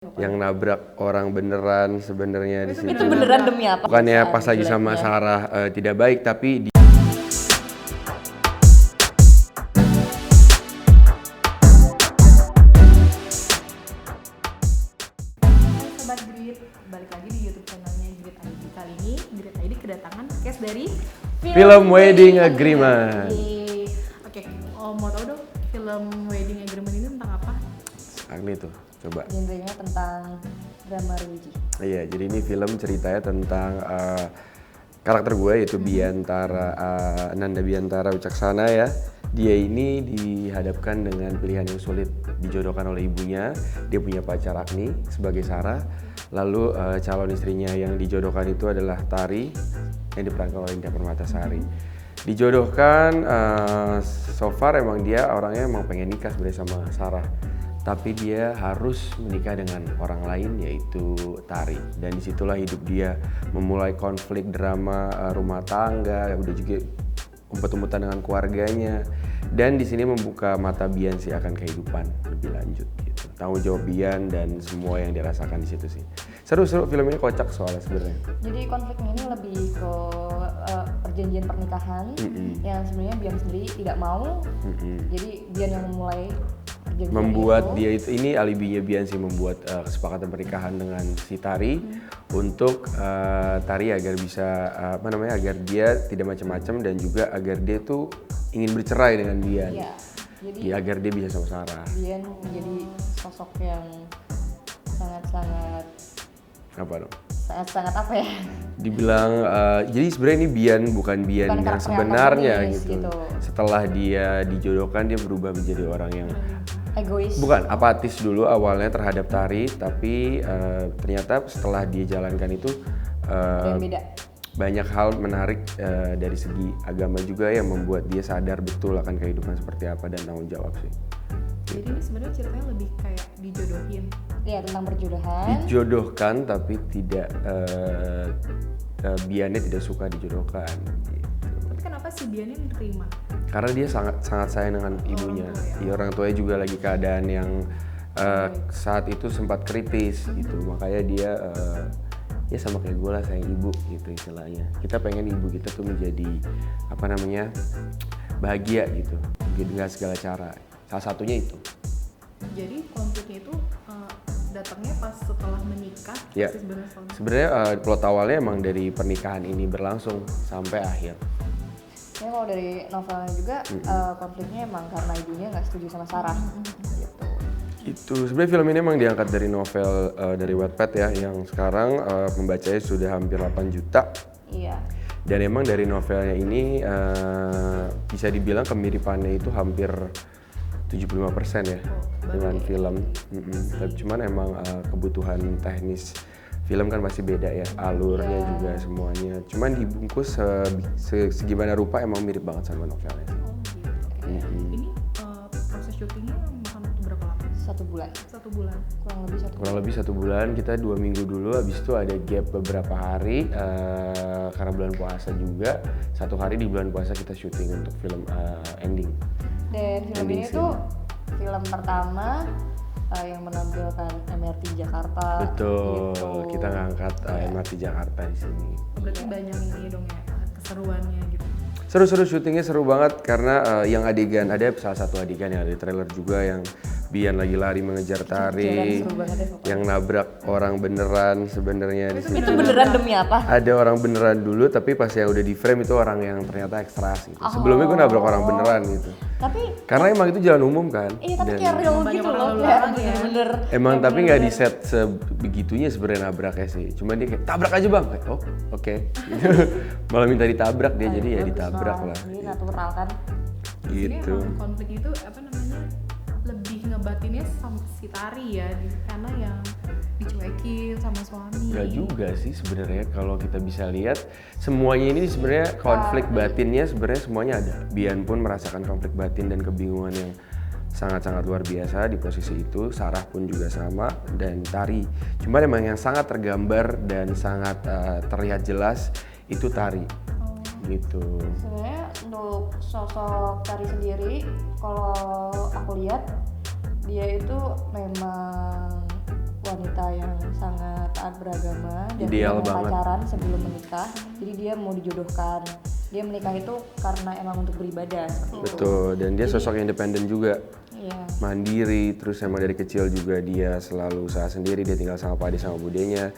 Yang nabrak orang beneran sebenarnya di situ. Itu beneran demi apa? Bukannya pas lagi sama Sarah tidak baik, tapi Sobat Grit, balik lagi di YouTube channelnya Grit ID. Kali ini Grit ID kedatangan case dari Film Wedding Agreement. Yeay. Oke, mau tahu dong film Wedding Agreement ini tentang apa? Agni tuh, coba. Genrenya tentang drama religi. Iya, jadi ini film ceritanya tentang karakter gue yaitu Biantara, Ananda Biantara Wicaksana ya. Dia ini dihadapkan dengan pilihan yang sulit, dijodohkan oleh ibunya. Dia punya pacar Agni sebagai Sarah. Lalu calon istrinya yang dijodohkan itu adalah Tari yang diperankan oleh Indah Permatasari. Dijodohkan, so far emang dia orangnya emang pengen nikah sebenarnya sama Sarah. Tapi dia harus menikah dengan orang lain yaitu Tari, dan disitulah hidup dia memulai konflik drama rumah tangga, udah juga umpet-umpetan dengan keluarganya, dan di sini membuka mata Bian sih akan kehidupan lebih lanjut gitu, tanggung jawab Bian dan semua yang dirasakan di situ sih. Seru-seru, film ini kocak soalnya sebenarnya. Jadi konfliknya ini lebih ke perjanjian pernikahan yang sebenarnya Bian sendiri tidak mau. Jadi Bian yang memulai perjanjian Membuat itu. dia itu, ini alibinya Bian sih, membuat kesepakatan pernikahan dengan si Tari untuk Tari agar bisa agar dia tidak macam-macam, dan juga agar dia tuh ingin bercerai dengan Bian. Iya. Jadi Ya, agar dia bisa sama Sarah. Bian menjadi sosok yang sangat-sangat apa ya? Dibilang jadi sebenarnya ini Bian bukan Bian yang karakter sebenarnya antagonis gitu. Setelah dia dijodohkan, dia berubah menjadi orang yang Egois. bukan apatis dulu awalnya terhadap Tari, tapi ternyata setelah dia jalankan itu Dan beda. banyak hal menarik dari segi agama juga yang membuat dia sadar betul akan kehidupan seperti apa dan tanggung jawab sih. Jadi ini sebenarnya ceritanya lebih kayak dijodohin. Iya, tentang perjodohan. Dijodohkan tapi tidak Biannya tidak suka dijodohkan gitu. Tapi kenapa si Bian ini nerima? Karena dia sangat sayang dengan ibunya. Ya, orang tuanya juga lagi keadaan yang saat itu sempat kritis gitu, makanya dia ya sama kayak gue lah, sayang ibu gitu istilahnya. Kita pengen ibu kita tuh menjadi bahagia gitu, dengan segala cara. Salah satunya itu. Jadi konfliknya itu datangnya pas setelah menikah. Ya, sih sebenarnya soalnya. sebenarnya plot awalnya emang dari pernikahan ini berlangsung sampai akhir. Ya kalau dari novelnya juga konfliknya emang karena ibunya nggak setuju sama Sarah. Gitu. Itu sebenarnya film ini emang diangkat dari novel dari Wattpad ya, yang sekarang pembacanya sudah hampir 8 juta. Iya. Dan emang dari novelnya ini bisa dibilang kemiripannya itu hampir 75% ya dengan film. Tapi cuman emang kebutuhan teknis film kan masih beda ya, alurnya juga semuanya. Cuman dibungkus segimana rupa emang mirip banget sama novelnya. Ini proses syutingnya makan waktu berapa lama? 1 bulan. 1 bulan. Kurang lebih 1 bulan. Kurang lebih 1 bulan, kita 2 minggu dulu, habis itu ada gap beberapa hari karena bulan puasa juga. 1 hari di bulan puasa kita syuting untuk film ending. Dan film Ending ini tuh film pertama yang menampilkan MRT Jakarta. Betul, Gitu. kita ngangkat MRT Jakarta di sini. Berarti banyak ini dong ya, keseruannya gitu. Seru-seru, syutingnya seru banget karena yang adegan, ada salah satu adegan yang ada di trailer juga yang Bian lagi lari mengejar Tari, Seru banget ya pokoknya. yang nabrak orang beneran sebenarnya di situ. Itu beneran demi apa? Ada orang beneran dulu, tapi pas yang udah di frame itu orang yang ternyata ekstras gitu. Sebelumnya gue nabrak orang beneran gitu. Tapi Karena emang itu jalan umum kan. iya, tapi Dan kayak real banyak gitu orang loh, lalu kayak lalang ya. bener-bener. emang tapi nggak di set sebegitunya sebenarnya nabraknya sih. Cuma dia kayak tabrak aja bang. Kayak, oh oke. Malah minta ditabrak dia, jadi ya ditabrak lah. Ini natural kan. Gitu. Ini emang konflik itu lebih ngebatinnya sama si Tari ya, karena yang dicuekin sama suami. Gak juga sih sebenarnya, kalau kita bisa lihat semuanya ini sebenarnya konflik batinnya sebenarnya semuanya ada. Bian pun merasakan konflik batin dan kebingungan yang sangat-sangat luar biasa di posisi itu. Sarah pun juga sama, dan Tari. Cuma emang yang sangat tergambar dan sangat terlihat jelas itu Tari. Gitu. Sebenarnya untuk sosok Tari sendiri, kalau aku lihat dia itu memang wanita yang sangat taat beragama dan Ideal dia mau banget. pacaran sebelum menikah. Jadi dia mau dijodohkan. Dia menikah itu karena emang untuk beribadah. seperti itu. Betul, dan dia sosok independen juga. Iya. Mandiri, terus emang dari kecil juga dia selalu usaha sendiri, dia tinggal sama pade sama budenya,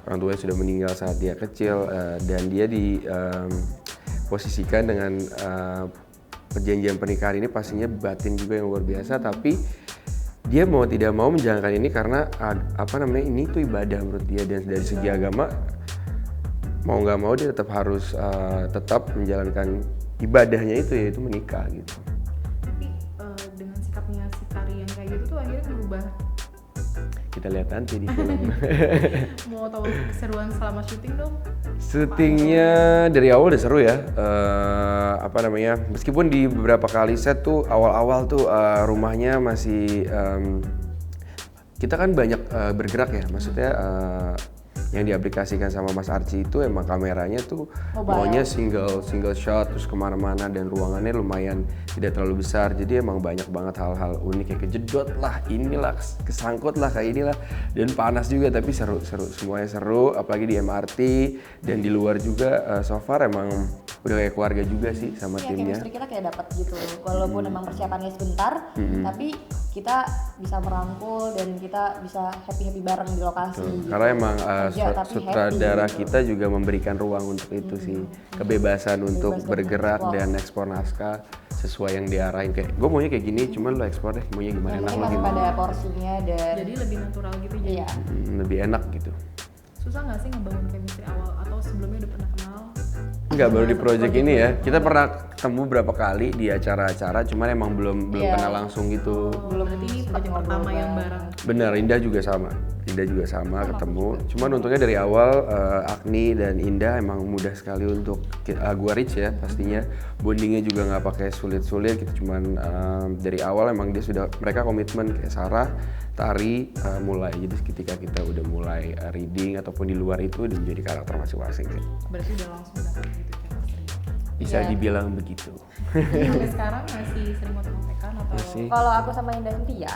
orang tuanya sudah meninggal saat dia kecil, dan dia posisikan dengan perjanjian pernikahan ini pastinya batin juga yang luar biasa, tapi dia mau tidak mau menjalankan ini karena ini tuh ibadah menurut dia, dan dari segi agama mau nggak mau dia tetap harus tetap menjalankan ibadahnya itu, yaitu menikah gitu. Tapi dengan sikapnya si Tari yang kayak gitu tuh akhirnya berubah. Kita lihat nanti di film. Mau tahu keseruan selama syuting dong? Syutingnya dari awal udah seru ya. Meskipun di beberapa kali set tuh awal-awal tuh rumahnya masih kita kan banyak bergerak ya. Maksudnya yang diaplikasikan sama Mas Archie itu emang kameranya tuh maunya single shot terus kemana-mana, dan ruangannya lumayan tidak terlalu besar, jadi emang banyak banget hal-hal unik kayak kejedot lah, inilah kesangkut lah kayak inilah, dan panas juga tapi seru semuanya seru, apalagi di MRT dan di luar juga. So far emang udah kayak keluarga juga sih sama timnya. Chemistry kita kayak dapat gitu, walaupun emang persiapannya sebentar, tapi kita bisa merangkul dan kita bisa happy bareng di lokasi. Gitu. Karena emang Kerja, tapi sutradara happy, gitu. kita juga memberikan ruang untuk itu sih, kebebasan untuk bergerak dan ekspor naskah sesuai yang diarahin. Kayak gue maunya kayak gini, cuman lo ekspor deh maunya gimana enak Mungkin lo masih gitu. pada porsinya dan Jadi lebih natural gitu jadi. iya. Lebih enak gitu. Susah nggak sih ngebangun chemistry awal atau sebelumnya udah pernah kenal? Enggak, baru di project ini ya. Kita pernah ketemu berapa kali di acara-acara, cuman emang belum Iya. kenal langsung gitu. Belum Berarti ini sempet project ngobrol pertama yang bareng. bareng. Bener, Indah juga sama ketemu. Cuman untungnya dari awal Agni dan Indah emang mudah sekali untuk gua reach ya pastinya. Bondingnya juga nggak pakai sulit-sulit gitu. Cuman dari awal emang mereka komitmen kayak Sarah, Tari mulai. Jadi ketika kita udah mulai reading ataupun di luar itu udah menjadi karakter masing-masing sih. Berarti udah langsung dapet gitu chemistry. Bisa Iya. dibilang begitu. Sampai sekarang masih sering kontak-kontakan atau? Masih. Kalau aku sama Indah Cynthia,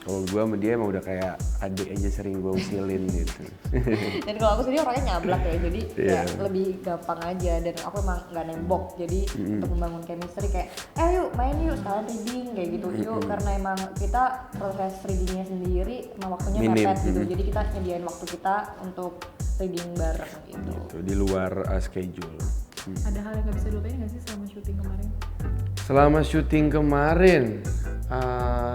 Kalau gue sama dia emang udah kayak adik aja, sering gue usilin gitu. dan kalau aku sendiri orangnya nyablak ya, jadi Iya. ya lebih gampang aja, dan aku emang nggak nembok, jadi untuk membangun chemistry kayak yuk main yuk sekalian reading kayak gitu yuk, karena emang kita proses readingnya sendiri emang waktunya Minim. mepet gitu, jadi kita nyediain waktu kita untuk reading bareng gitu. Gitu, di luar schedule. Ada hal yang nggak bisa dilupain nggak sih selama syuting kemarin? Selama syuting kemarin,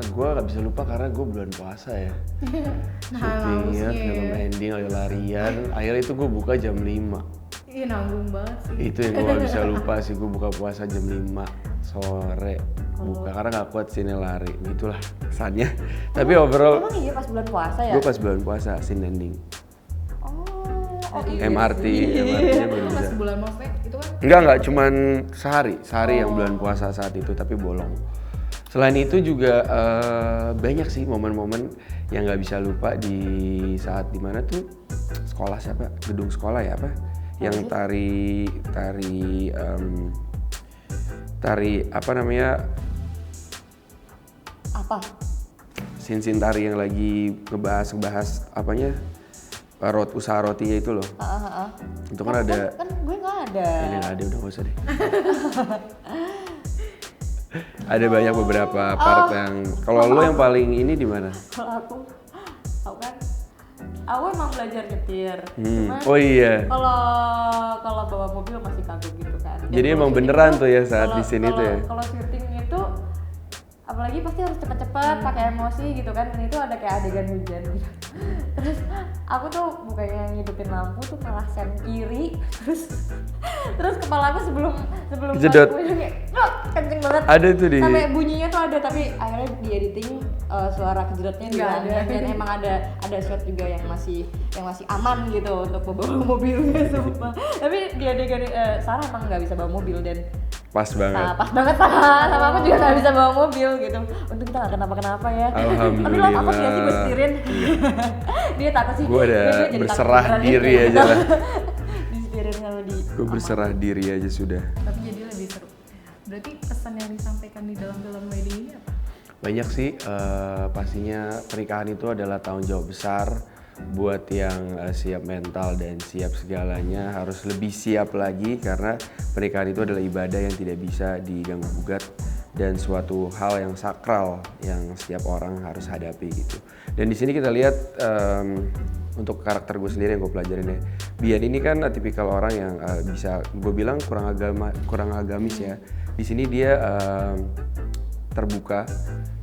gue gak bisa lupa karena gue bulan puasa ya. Syutingnya, hausnya film ya. ending, lari-larian. Akhirnya itu gue buka jam 5. Iya nanggung banget sih. Itu yang gue gak bisa lupa sih, gue buka puasa jam 5 sore. Buka karena gak kuat sini lari, gitulah kesannya. Tapi overall, Emang iya pas bulan puasa ya? gue pas bulan puasa, scene ending. Oh iya. MRT-nya baru Itu pas bisa. bulan maksudnya itu kan Enggak, cuman sehari yang bulan puasa saat itu, tapi bolong. Selain itu juga banyak sih momen-momen yang nggak bisa lupa di saat dimana tuh sekolah siapa, gedung sekolah ya apa, yang tari apa namanya, Apa? sin tari yang lagi ngebahas apanya, usaha rotinya itu loh. Itu kan ada. Kan gue nggak ada. Ini nggak ada, udah nggak usah deh. Ada banyak beberapa part yang. Kalau lo yang paling ini di mana? Kalau aku kan, aku emang belajar nyetir. Cuman Oh iya. kalau bawa mobil masih kagum gitu kan. Dan Jadi kalau emang syuting beneran tuh, tuh ya saat di kalau- sini tuh ya? Kalau syuting itu apalagi pasti harus cepet-cepet, pakai emosi gitu kan, dan itu ada kayak adegan hujan gitu. Terus aku tuh bukannya ngidupin lampu tuh malah sen kiri, terus kepala aku sebelum Jedot. masuk hujan kayak kenceng banget. Ada tuh di. Sampai bunyinya tuh ada, tapi akhirnya di editing suara kejedotnya Nggak dihilangin, ada. dan emang ada shot juga yang masih aman gitu untuk bawa mobilnya sumpah. Tapi di adegan Sarah emang nggak bisa bawa mobil, dan Pas banget. nah, pas banget sama aku juga nggak bisa bawa mobil gitu. Untung kita nggak kenapa-kenapa ya. Alhamdulillah. Tapi lo takut nggak sih gue setirin? Dia takut sih. Gue Dia udah jadi takut berserah beneran diri gitu. aja lah. Disetirin kalau di. Gue berserah diri aja sudah. tapi jadi lebih seru. Berarti pesan yang disampaikan di dalam film wedding ini apa? Banyak sih, pastinya pernikahan itu adalah tanggung jawab besar buat yang siap mental dan siap segalanya, harus lebih siap lagi karena pernikahan itu adalah ibadah yang tidak bisa diganggu gugat dan suatu hal yang sakral yang setiap orang harus hadapi gitu. Dan di sini kita lihat untuk karakter gue sendiri yang gue pelajarin ya, Bian ini kan tipikal orang yang bisa gue bilang kurang agamis ya. Di sini dia terbuka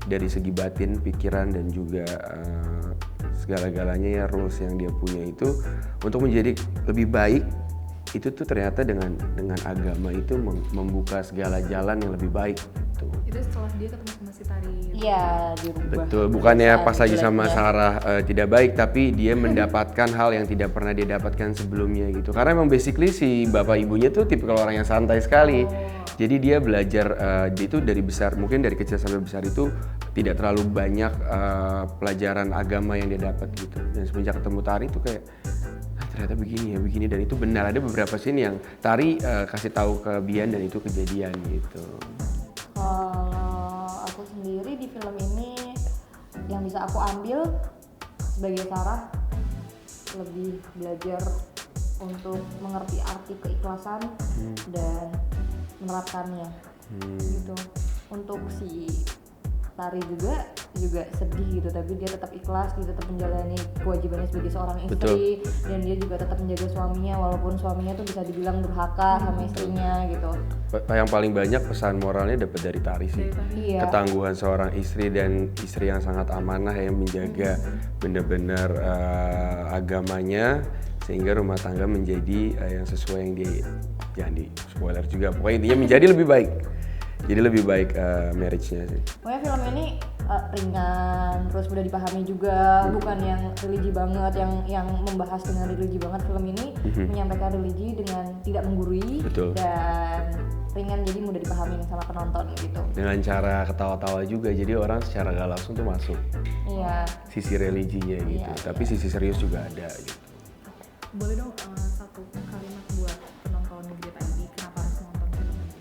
dari segi batin, pikiran dan juga segala-galanya ya, rules yang dia punya itu untuk menjadi lebih baik. Itu tuh ternyata dengan agama itu membuka segala jalan yang lebih baik gitu. Itu setelah dia ketemu sama si Tari. Iya, dirubah. Betul, bukannya pas lagi sama jeleknya. Sarah tidak baik, tapi dia mendapatkan hal yang tidak pernah dia dapatkan sebelumnya gitu. Karena emang basically si bapak ibunya tuh tipikal orang yang santai sekali. Jadi dia belajar, dia itu dari besar, mungkin dari kecil sampai besar itu tidak terlalu banyak pelajaran agama yang dia dapat gitu. Dan semenjak ketemu Tari tuh kayak, ternyata begini, dan itu benar. Ada beberapa scene yang Tari kasih tahu ke Bian dan itu kejadian gitu. Kalau aku sendiri di film ini yang bisa aku ambil sebagai Sarah, lebih belajar untuk mengerti arti keikhlasan dan menerapkannya gitu. Untuk si Tari juga sedih gitu, tapi dia tetap ikhlas, dia tetap menjalani kewajibannya sebagai seorang istri. Betul. Dan dia juga tetap menjaga suaminya walaupun suaminya tuh bisa dibilang durhaka sama istrinya gitu. Yang paling banyak pesan moralnya dapat dari Tari sih. Iya. Ketangguhan seorang istri dan istri yang sangat amanah yang menjaga benar-benar agamanya sehingga rumah tangga menjadi yang sesuai yang jangan di spoiler juga, pokoknya intinya menjadi lebih baik. Jadi lebih baik marriage-nya sih. Pokoknya film ini ringan, terus mudah dipahami juga, bukan yang religi banget, yang membahas dengan religi banget. Film ini menyampaikan religi dengan tidak menggurui. Betul. Dan ringan, jadi mudah dipahami sama penonton gitu. Dengan cara ketawa-tawa juga, jadi orang secara gak langsung tuh masuk Iya. sisi religinya gitu, tapi sisi serius juga ada gitu. Boleh dong satu kalimat buat penonton Negeri ID, kenapa harus nonton film ini?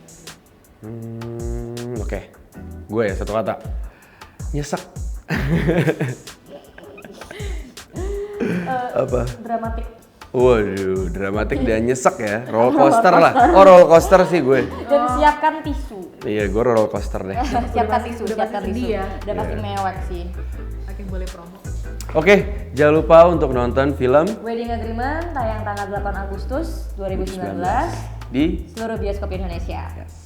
Oke. Gue ya satu kata. Nyesek. Apa? Dramatik. Waduh, dramatik dan nyesek ya. Roller coaster lah. Oh, roller coaster sih gue. Dan siapkan tisu. Iya, gue roller coaster deh. Siapkan tisu, udah siapkan pasti tisu. sedih ya. Udah pasti mewek sih. Oke, boleh promo. Oke, jangan lupa untuk nonton film Wedding Agreement tayang tanggal 8 Agustus 2019 di seluruh bioskop Indonesia. Yes.